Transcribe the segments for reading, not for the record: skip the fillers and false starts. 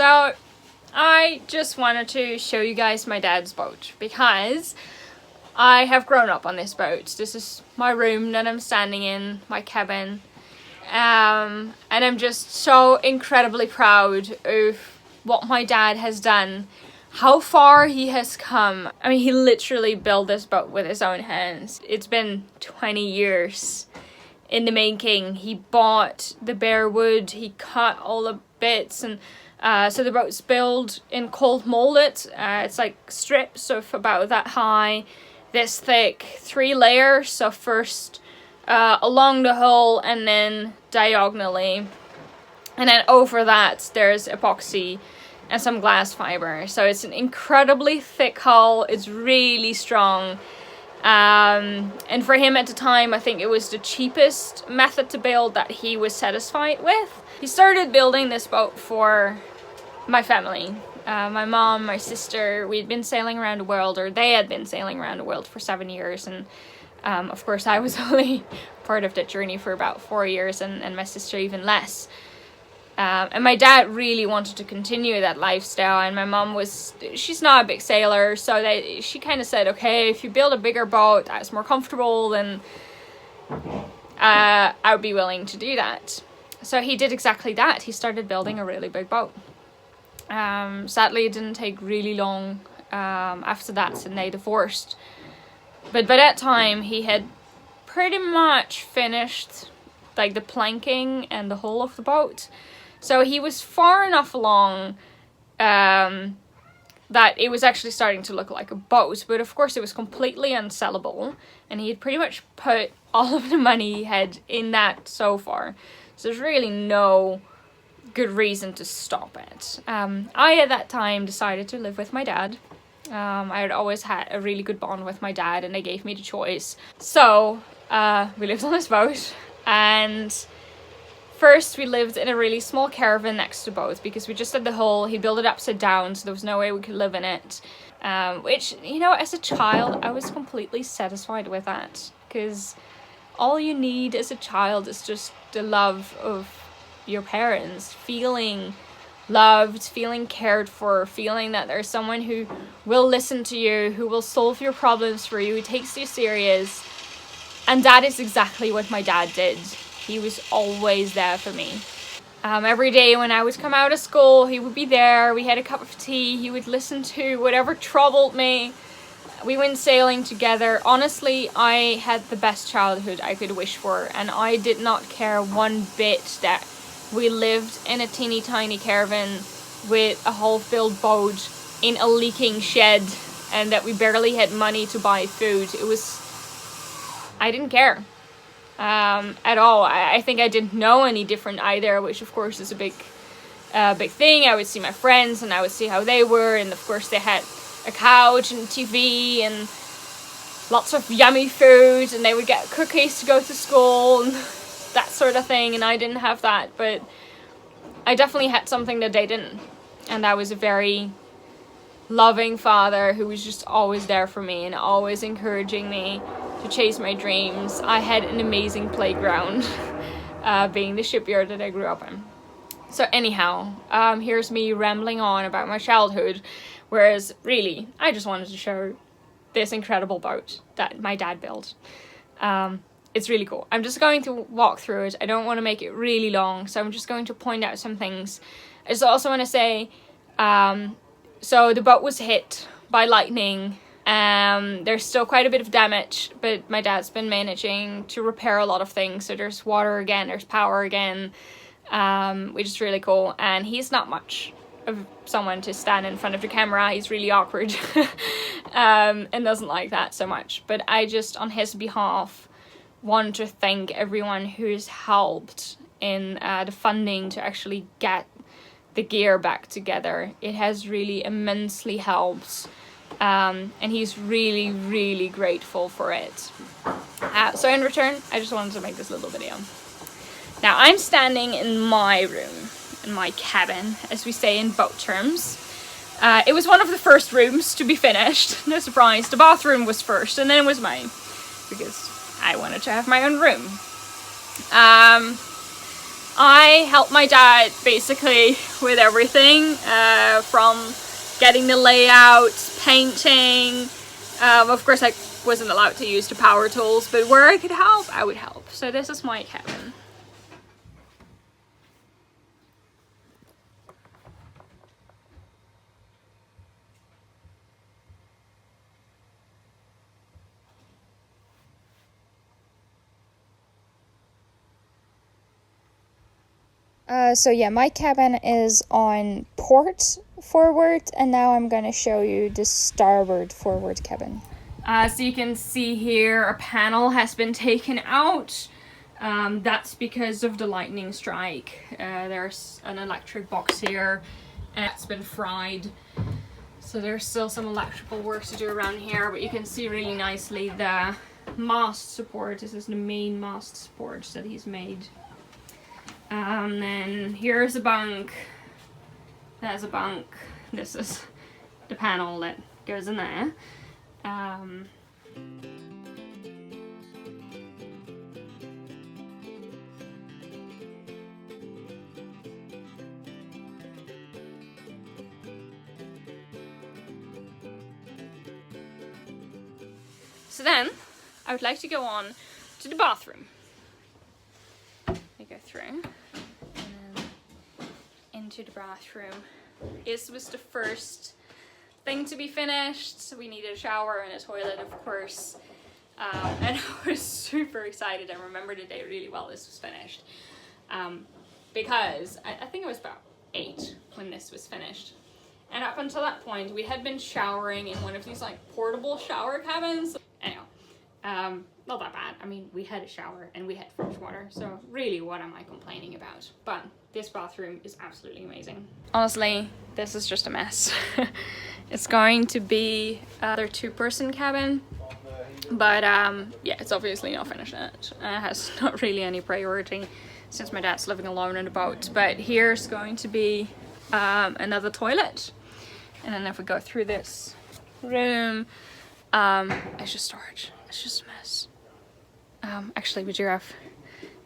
So I just wanted to show you guys my dad's boat because I have grown up on this boat. This is my room that I'm standing in, my cabin. And I'm just so incredibly proud of what my dad has done, how far he has come. I mean, he literally built this boat with his own hands. It's been 20 years in the making. He bought the bare wood, he cut all the bits, and so the boat's built in cold molded. It's like strips of about that high, this thick, 3 layers. So first along the hull and then diagonally, and then over that there's epoxy and some glass fiber. So it's an incredibly thick hull. It's really strong. And for him at the time, I think it was the cheapest method to build that he was satisfied with. He started building this boat for my family. My mom, my sister, we'd been sailing around the world, or they had been sailing around the world for 7 years. And of course I was only part of that journey for about 4 years, and my sister even less. And my dad really wanted to continue that lifestyle, and my mom she's not a big sailor, so she kind of said, okay, if you build a bigger boat that's more comfortable, then I would be willing to do that. So he did exactly that. He started building a really big boat. Sadly, it didn't take really long after that, and they divorced. But by that time, he had pretty much finished like the planking and the hull of the boat. So he was far enough along that it was actually starting to look like a boat. But of course it was completely unsellable. And he had pretty much put all of the money he had in that so far. So there's really no good reason to stop it. I at that time decided to live with my dad. I had always had a really good bond with my dad, and they gave me the choice. So we lived on this boat, and first we lived in a really small caravan next to the boat because we just had the hull. He built it upside down, so there was no way we could live in it. Which, you know, as a child, I was completely satisfied with that, because all you need as a child is just the love of your parents, feeling loved, feeling cared for, feeling that there's someone who will listen to you, who will solve your problems for you, who takes you serious. And that is exactly what my dad did. He was always there for me. Every day when I would come out of school, he would be there. We had a cup of tea. He would listen to whatever troubled me. We went sailing together. Honestly, I had the best childhood I could wish for, and I did not care one bit that we lived in a teeny tiny caravan with a half-built boat in a leaking shed, and that we barely had money to buy food. I didn't care at all. I think I didn't know any different either, which of course is a big thing. I would see my friends and I would see how they were, and of course they had a couch and TV and lots of yummy food, and they would get cookies to go to school and that sort of thing, and I didn't have that. But I definitely had something that they didn't, and that was a very loving father who was just always there for me and always encouraging me to chase my dreams. I had an amazing playground, being the shipyard that I grew up in. So anyhow, here's me rambling on about my childhood, whereas really I just wanted to show this incredible boat that my dad built. It's really cool. I'm just going to walk through it. I don't want to make it really long, so I'm just going to point out some things. I just also want to say, so the boat was hit by lightning. There's still quite a bit of damage, but my dad's been managing to repair a lot of things. So there's water again, there's power again, which is really cool. And he's not much of someone to stand in front of the camera. He's really awkward and doesn't like that so much. But I just, on his behalf, want to thank everyone who's helped in the funding to actually get the gear back together. It has really immensely helped, and he's really, really grateful for it. So in return, I just wanted to make this little video. Now I'm standing in my room, in my cabin, as we say in boat terms. It was one of the first rooms to be finished. No surprise, the bathroom was first, and then it was mine, because I wanted to have my own room. I helped my dad basically with everything, from getting the layout, painting. Of course I wasn't allowed to use the power tools, but where I could help, I would help. So this is my cabin. So yeah, my cabin is on port forward, and now I'm going to show you the starboard forward cabin. So you can see here a panel has been taken out. That's because of the lightning strike. There's an electric box here and it's been fried. So there's still some electrical work to do around here, but you can see really nicely the mast support. This is the main mast support that he's made. Then here's a bunk. There's a bunk. This is the panel that goes in there. So then I would like to go on to the bathroom. We go through and then into the bathroom. This was the first thing to be finished. We needed a shower and a toilet, of course. And I was super excited. I remember the day really well this was finished. Because I think it was about 8 when this was finished. And up until that point, we had been showering in one of these like portable shower cabins. Anyhow, not that bad. I mean, we had a shower and we had fresh water, so really what am I complaining about? But this bathroom is absolutely amazing. Honestly, this is just a mess. It's going to be another 2-person cabin, but yeah, it's obviously not finished yet. It has not really any priority since my dad's living alone in the boat. But here's going to be another toilet, and then if we go through this room, it's just storage. It's just a mess. Actually, we do have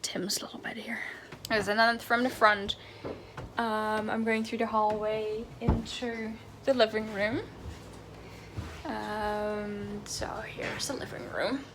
Tim's little bed here. And then from the front, I'm going through the hallway into the living room. So here's the living room.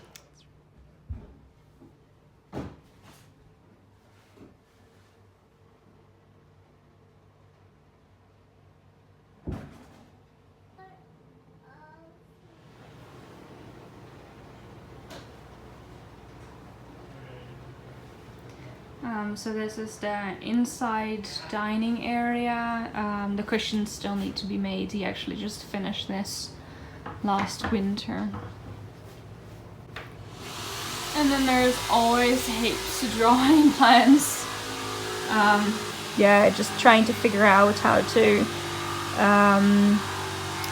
So this is the inside dining area. The cushions still need to be made. He actually just finished this last winter. And then there's always heaps of drawing plans. Yeah, just trying to figure out how to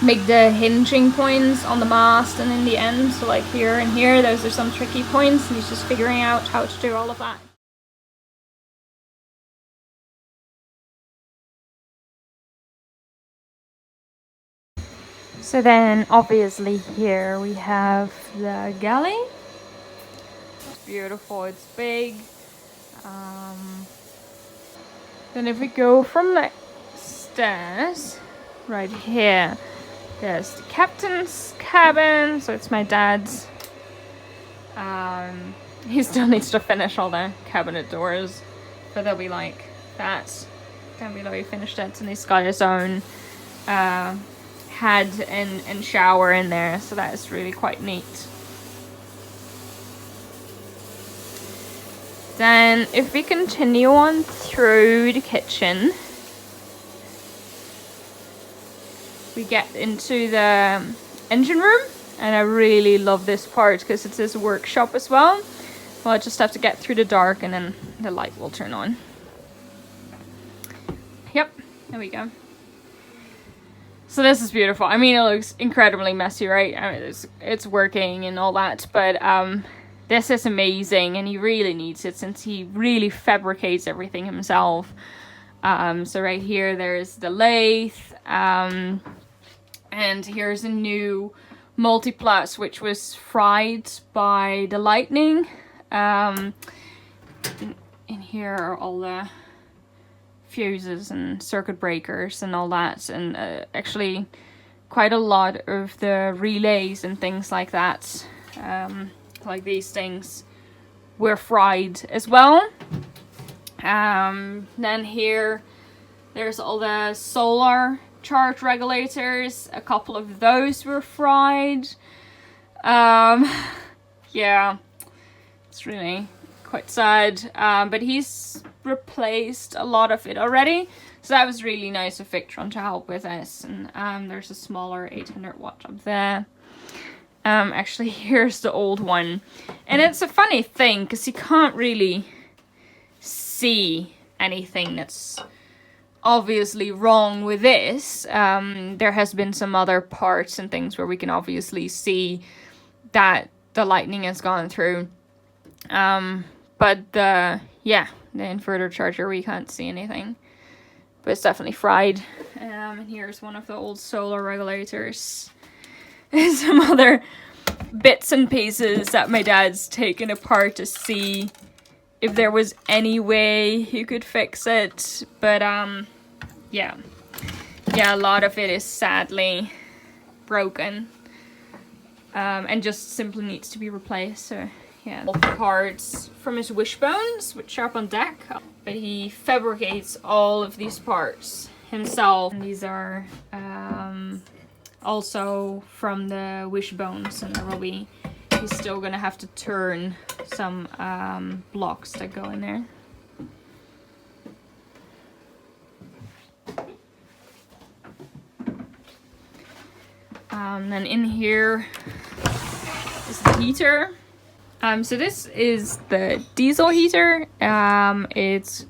make the hinging points on the mast and in the end. So like here and here, those are some tricky points, and he's just figuring out how to do all of that. So then obviously here we have the galley. It's beautiful, it's big. Then if we go from the stairs, right here, there's the captain's cabin. So it's my dad's. He still needs to finish all the cabinet doors, but they'll be like that. Down below he finished it, and he's got his own head and shower in there, so that is really quite neat. Then if we continue on through the kitchen, we get into the engine room, and I really love this part because it's his workshop as well. Well, I just have to get through the dark and then the light will turn on. Yep, there we go. So this is beautiful. I mean, it looks incredibly messy, right? I mean, it's working and all that, but this is amazing, and he really needs it since he really fabricates everything himself. So right here, there's the lathe, and here's a new multi-plus, which was fried by the lightning. In here are all the fuses and circuit breakers and all that, and actually quite a lot of the relays and things like that, like these things, were fried as well. Then here there's all the solar charge regulators. A couple of those were fried. Yeah, it's really quite sad, but he's replaced a lot of it already, so that was really nice of Victron to help with us. And there's a smaller 800 watt up there. Actually, here's the old one, and it's a funny thing because you can't really see anything that's obviously wrong with this. There has been some other parts and things where we can obviously see that the lightning has gone through, but the inverter charger, we can't see anything, but it's definitely fried. And here's one of the old solar regulators and some other bits and pieces that my dad's taken apart to see if there was any way he could fix it. But yeah, a lot of it is sadly broken, and just simply needs to be replaced. So yeah, all the parts from his wishbones, which are up on deck, but he fabricates all of these parts himself. And these are also from the wishbones, and there will be, he's still gonna have to turn some blocks that go in there. Then in here is the heater. So this is the diesel heater. It's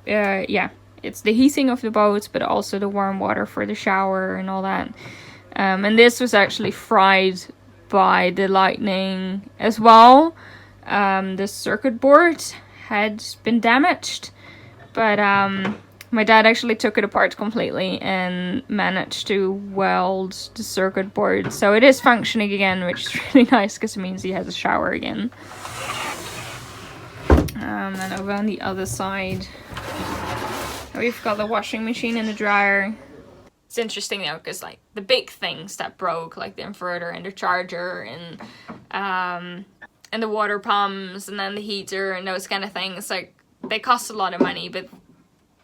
the heating of the boat, but also the warm water for the shower and all that. And this was actually fried by the lightning as well. The circuit board had been damaged, but my dad actually took it apart completely and managed to weld the circuit board, so it is functioning again, which is really nice because it means he has a shower again. And over on the other side, we've got the washing machine and the dryer. It's interesting though, because like the big things that broke, like the inverter and the charger and the water pumps and then the heater and those kind of things, like they cost a lot of money, but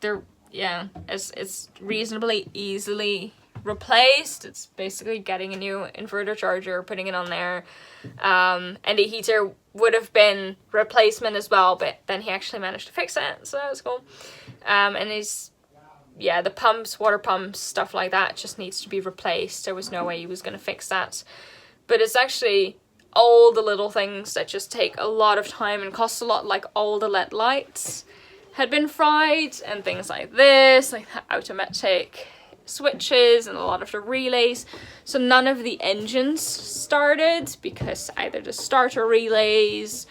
they're, yeah, it's reasonably easily replaced. It's basically getting a new inverter charger, putting it on there, and the heater would have been replacement as well, but then he actually managed to fix it, so that was cool. And he's, yeah, the pumps, water pumps, stuff like that just needs to be replaced. There was no way he was going to fix that, but it's actually all the little things that just take a lot of time and cost a lot, like all the LED lights had been fried and things like this, like the automatic switches and a lot of the relays. So none of the engines started because either the starter relays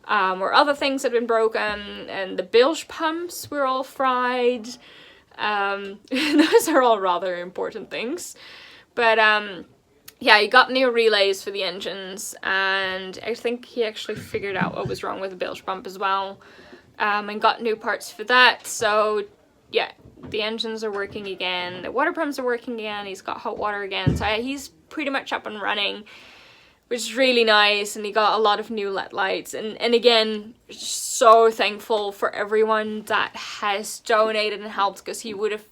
or other things had been broken, and the bilge pumps were all fried. Those are all rather important things. But yeah, he got new relays for the engines, and I think he actually figured out what was wrong with the bilge pump as well. And got new parts for that. So yeah, the engines are working again, the water pumps are working again, he's got hot water again, so he's pretty much up and running, which is really nice. And he got a lot of new LED lights, and again, so thankful for everyone that has donated and helped, because he would have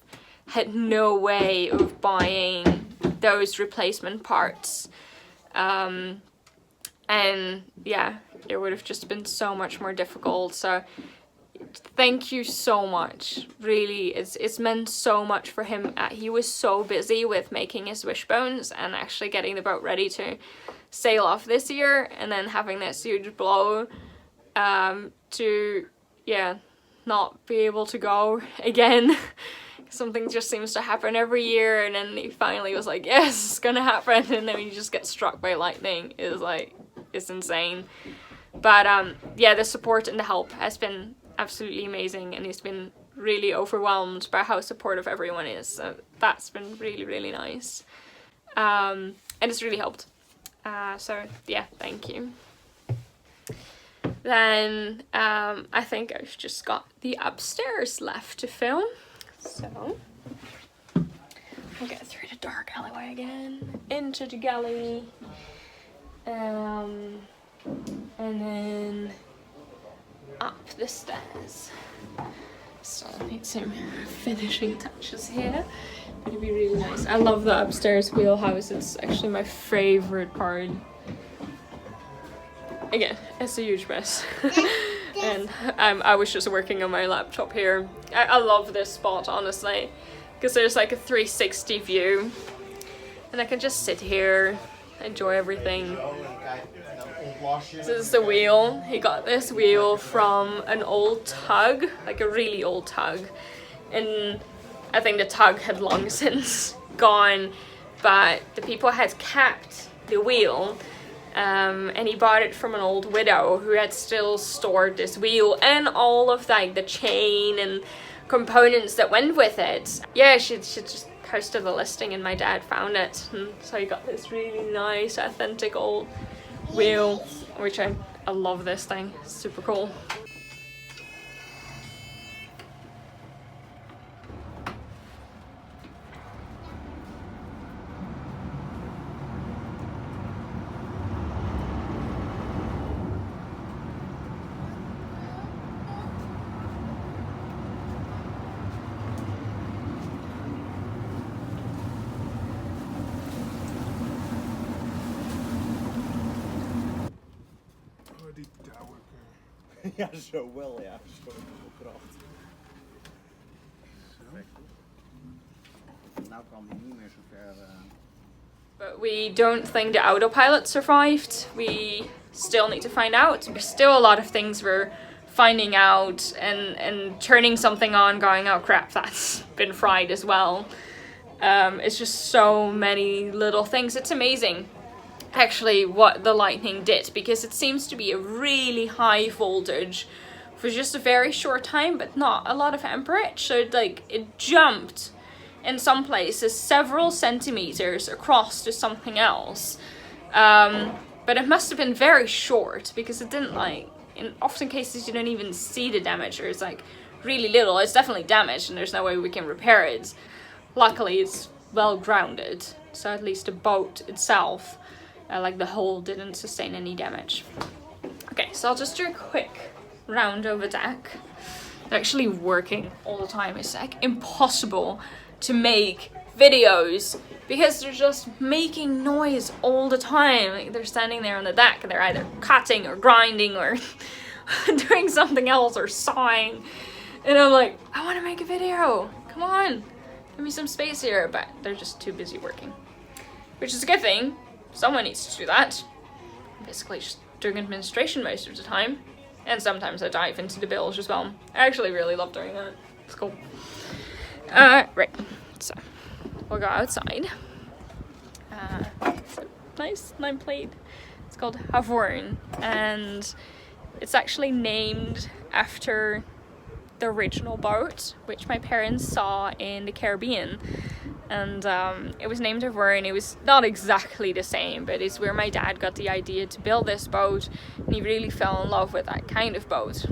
had no way of buying those replacement parts, and yeah, it would have just been so much more difficult. So thank you so much, really. It's meant so much for him. He was so busy with making his wishbones and actually getting the boat ready to sail off this year, and then having this huge blow to, yeah, not be able to go again. Something just seems to happen every year, and then he finally was like, yes, it's gonna happen, and then he just gets struck by lightning. It's insane. But yeah, the support and the help has been absolutely amazing, and he's been really overwhelmed by how supportive everyone is. So that's been really, really nice, and it's really helped. So yeah, thank you. Then I think I've just got the upstairs left to film. So we'll get through the dark alleyway again, into the galley, and then up the stairs. So I need some finishing touches here. It'd be really nice. I love the upstairs wheelhouse. It's actually my favorite part. Again, it's a huge mess. And I was just working on my laptop here. I love this spot, honestly, because there's like a 360 view and I can just sit here, enjoy everything. This is the wheel. He got this wheel from an old tug, like a really old tug, and I think the tug had long since gone, but the people had kept the wheel. And he bought it from an old widow who had still stored this wheel and all of like the chain and components that went with it. Yeah, she just posted the listing and my dad found it, and so he got this really nice authentic old wheel, which I love this thing. It's super cool. Ja, zo wel, ja. Zo kracht. Nou kan hij niet meer zo ver. But we don't think the autopilot survived. We still need to find out. There's still a lot of things we're finding out, and turning something on, going, oh crap, that's been fried as well. It's just so many little things. It's amazing actually what the lightning did, because it seems to be a really high voltage for just a very short time, but not a lot of amperage. So it jumped in some places several centimeters across to something else, but it must have been very short, because it didn't, like, in often cases you don't even see the damage, or it's like really little. It's definitely damaged and there's no way we can repair it. Luckily it's well grounded, so at least the boat itself, like the hull, didn't sustain any damage. Okay, so I'll just do a quick round over deck. They're actually working all the time. It's like impossible to make videos because they're just making noise all the time. Like, they're standing there on the deck and they're either cutting or grinding or doing something else or sawing, and I'm like, I want to make a video, come on, give me some space here, but they're just too busy working, which is a good thing. Someone needs to do that. I'm basically just doing administration most of the time, and sometimes I dive into the bilge as well. I actually really love doing that. It's cool. Right, so we'll go outside. It's a nice nameplate. It's called Havørn, and it's actually named after the original boat, which my parents saw in the Caribbean. And it was named Havørn. It was not exactly the same, but it's where my dad got the idea to build this boat, and he really fell in love with that kind of boat.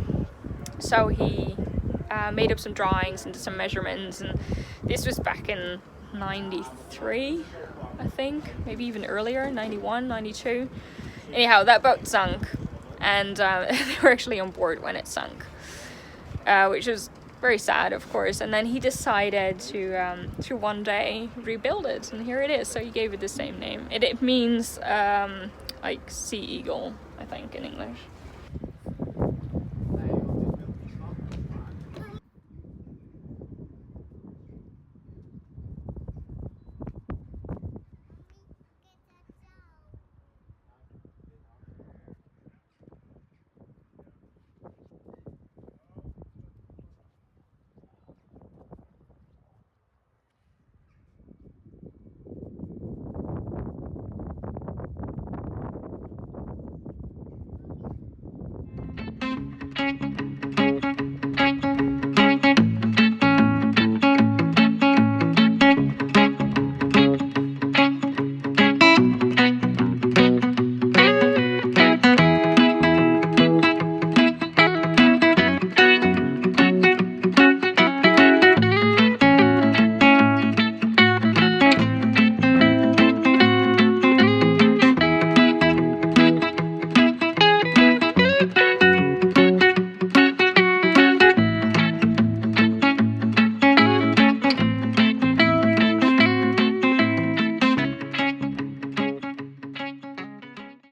So he made up some drawings and did some measurements, and this was back in 93, I think, maybe even earlier, 91, 92. Anyhow, that boat sunk, and they were actually on board when it sunk, which was very sad, of course. And then he decided to one day rebuild it, and here it is. So he gave it the same name. It means like sea eagle, I think, in English.